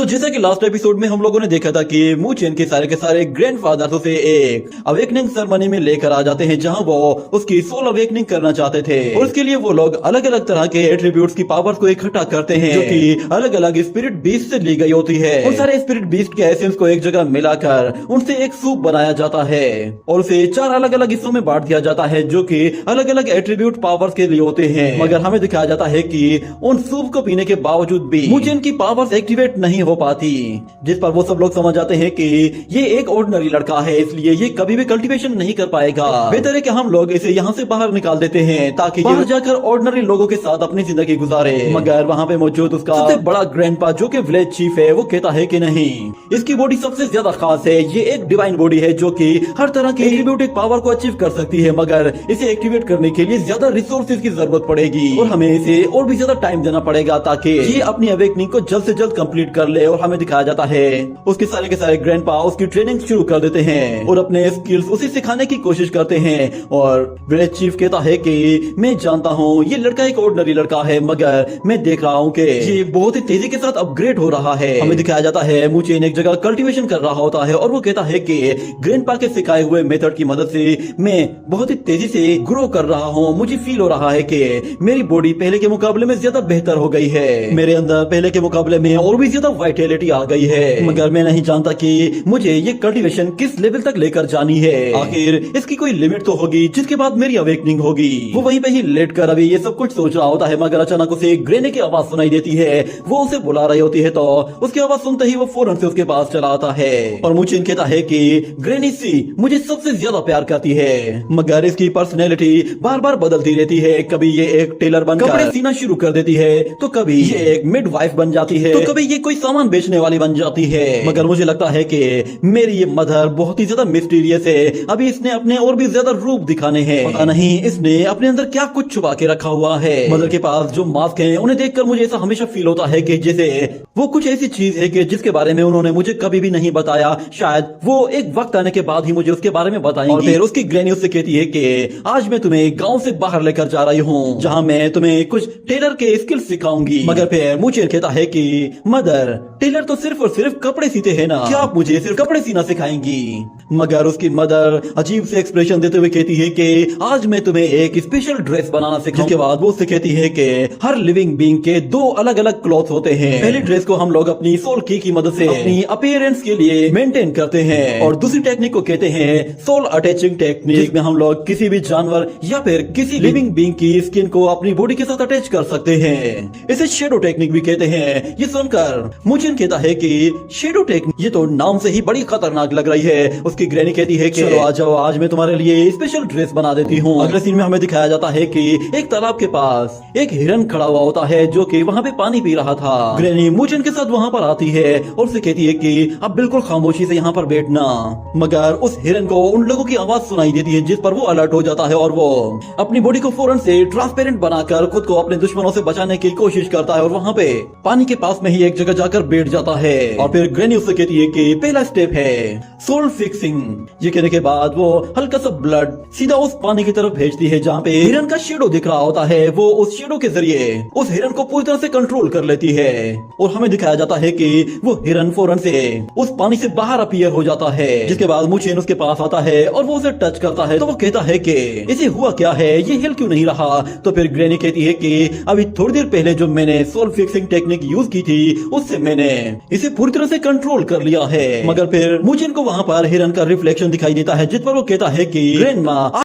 तो जैसा कि लास्ट एपिसोड में हम लोगों ने देखा था कि मू चेन के सारे ग्रैंडफादर उसे एक अवेकनिंग सेरेमनी में लेकर आ जाते हैं जहां वो उसकी सोल अवेकनिंग करना चाहते थे और उसके लिए वो लोग अलग अलग तरह के एट्रीब्यूट्स की पावर्स को इकट्ठा करते हैं जो कि अलग अलग स्पिरिट बीस्ट से ली गई होती है। उन सारे स्पिरिट बीस्ट के एसेंस को एक जगह मिलाकर उनसे एक सूप बनाया जाता है और उसे 4 अलग अलग हिस्सों में बांट दिया जाता है जो कि अलग अलग एट्रीब्यूट पावर्स के लिए होते हैं। मगर हमें दिखाया जाता है कि उन सूप को पीने के बावजूद भी मू चेन की पावर्स एक्टिवेट नहीं हो पाती, जिस पर वो सब लोग समझ जाते हैं कि ये एक ऑर्डिनरी लड़का है, इसलिए ये कभी भी कल्टीवेशन नहीं कर पाएगा। बेहतर है कि हम लोग इसे यहाँ से बाहर निकाल देते हैं ताकि बाहर जाकर ऑर्डिनरी लोगों के साथ अपनी जिंदगी गुजारे। मगर वहाँ पे मौजूद उसका सबसे बड़ा ग्रैंडपा जो कि विलेज चीफ है वो कहता है कि नहीं, इसकी बॉडी सबसे ज्यादा खास है, ये एक डिवाइन बॉडी है जो कि हर तरह के एट्रीब्यूटिक पावर को अचीव कर सकती है, मगर इसे एक्टिवेट करने के लिए ज्यादा रिसोर्सेज की जरूरत पड़ेगी और हमें इसे और भी ज्यादा टाइम देना पड़ेगा ताकि ये अपनी अवेकनिंग को जल्द से जल्द कंप्लीट कर ले। और हमें दिखाया जाता है उसके सारे के सारे ग्रैंडपा उसकी ट्रेनिंग शुरू कर देते हैं और अपने स्किल्स उसे सिखाने की कोशिश करते हैं। और विलेज चीफ कहता है कि मैं जानता हूँ ये लड़का एक ऑर्डिनरी लड़का है, मगर मैं देख रहा हूँ कि ये बहुत ही तेजी के साथ अपग्रेड हो रहा है। हमें दिखाया जाता है मू चेन एक जगह कल्टीवेशन कर रहा होता है और वो कहता है कि ग्रैंडपा के सिखाए हुए मेथड की मदद से मैं बहुत ही तेजी से ग्रो कर रहा हूँ। मुझे फील हो रहा है कि मेरी बॉडी पहले के मुकाबले में ज्यादा बेहतर हो गई है, मेरे अंदर पहले के मुकाबले में और भी ज्यादा वाइटैलिटी आ गई है, मगर मैं नहीं जानता कि मुझे ये कल्टीवेशन किस लेवल तक लेकर जानी है। आखिर इसकी कोई लिमिट तो होगी जिसके बाद मेरी अवेकनिंग होगी। वो वहीं पे ही लेट कर अभी ये सब कुछ सोच रहा होता है, मगर अचानक उसे ग्रेनी की आवाज सुनाई देती है। वो उसे बुला रही होती है तो उसकी आवाज सुनते ही वो फौरन से उसके पास चला आता है और मू चेन कहता है कि ग्रेनी सी मुझे सबसे ज्यादा प्यार करती है, मगर इसकी पर्सनैलिटी बार बार बदलती रहती है। कभी ये एक टेलर बनकर कपड़े सीना शुरू कर देती है, तो कभी ये एक मिडवाइफ बन जाती है, तो कभी ये कोई सामान बेचने वाली बन जाती है। मगर मुझे लगता है कि मेरी ये मदर बहुत ही ज्यादा मिस्टीरियस है, अभी इसने अपने और भी ज्यादा रूप दिखाने हैं। पता नहीं इसने अपने अंदर क्या कुछ छुपा के रखा हुआ है। मदर के पास जो मास्क है उन्हें देखकर मुझे ऐसा हमेशा फील होता है कि जैसे वो कुछ ऐसी चीज है कि जिसके बारे में उन्होंने मुझे कभी भी नहीं बताया, शायद वो एक वक्त आने के बाद ही मुझे उसके बारे में बताएंगी। और फिर उसकी ग्रैनी उससे कहती है कि आज मैं तुम्हें गांव से बाहर लेकर जा रही हूँ जहाँ मैं तुम्हें कुछ टेलर के स्किल सिखाऊंगी। मगर फिर मू चेन कहता है कि मदर टेलर तो सिर्फ और सिर्फ कपड़े सीते हैं ना, क्या आप मुझे सिर्फ कपड़े सीना सिखाएंगी? मगर उसकी मदर अजीब से एक्सप्रेशन देते हुए कहती है कि आज मैं तुम्हें एक स्पेशल ड्रेस बनाना सिखाऊंगी। जिसके बाद वो उससे कहती है कि हर लिविंग बीइंग के 2 अलग अलग क्लॉथ होते हैं। पहली ड्रेस को हम लोग अपनी सोल की मदद से अपनी अपीयरेंस के लिए मेंटेन करते हैं और दूसरी टेक्निक को कहते हैं सोल अटैचिंग टेक्निक, जिसमें हम लोग किसी भी जानवर या फिर किसी लिविंग बीइंग की स्किन को अपनी बॉडी के साथ अटैच कर सकते हैं। इसे शेडो टेक्निक भी कहते हैं। ये सुनकर मू चेन कहता है कि शेडो टेक्निक, ये तो नाम से ही बड़ी खतरनाक लग रही है। उसकी ग्रैनी कहती है कि चलो आ जाओ, आज मैं तुम्हारे लिए स्पेशल ड्रेस बना देती हूँ। अगले सीन में हमें दिखाया जाता है कि एक तालाब के पास एक हिरन खड़ा हुआ होता है जो कि वहाँ पे पानी पी रहा था। ग्रैनी मू चेन के साथ वहाँ पर आती है और उसे कहती है कि अब बिल्कुल खामोशी से यहाँ पर बैठना। मगर उस हिरन को उन लोगों की आवाज सुनाई देती है, जिस पर वो अलर्ट हो जाता है और वो अपनी बॉडी को फौरन से ट्रांसपेरेंट बनाकर खुद को अपने दुश्मनों से बचाने की कोशिश करता है और वहाँ पे पानी के पास में ही एक जगह जाकर बैठ जाता है। और फिर ग्रैनी उससे कहती है कि पहला स्टेप है सोल फिक्सिंग। ये कहने के बाद वो हल्का सा ब्लड सीधा उस पानी की तरफ भेजती है जहाँ पे हिरन का शेडो दिख रहा होता है। वो उस शेडो के जरिए उस हिरन को पूरी तरह से कंट्रोल कर लेती है और हमें दिखाया जाता है कि वो हिरन फौरन से उस पानी से बाहर अपीयर हो जाता है। जिसके बाद मू चेन उसके पास आता है और वो उसे टच करता है तो वो कहता है कि इसे हुआ क्या है, ये हिल क्यों नहीं रहा? तो फिर ग्रैनी कहती है कि अभी थोड़ी देर पहले जो मैंने सोल फिक्सिंग टेक्निक यूज की थी उससे मैंने इसे पूरी तरह से कंट्रोल कर लिया है। मगर फिर मू चेन को वहाँ पर हिरन का रिफ्लेक्शन दिखाई देता है, जिस पर वो कहता है कि ग्रैंडमा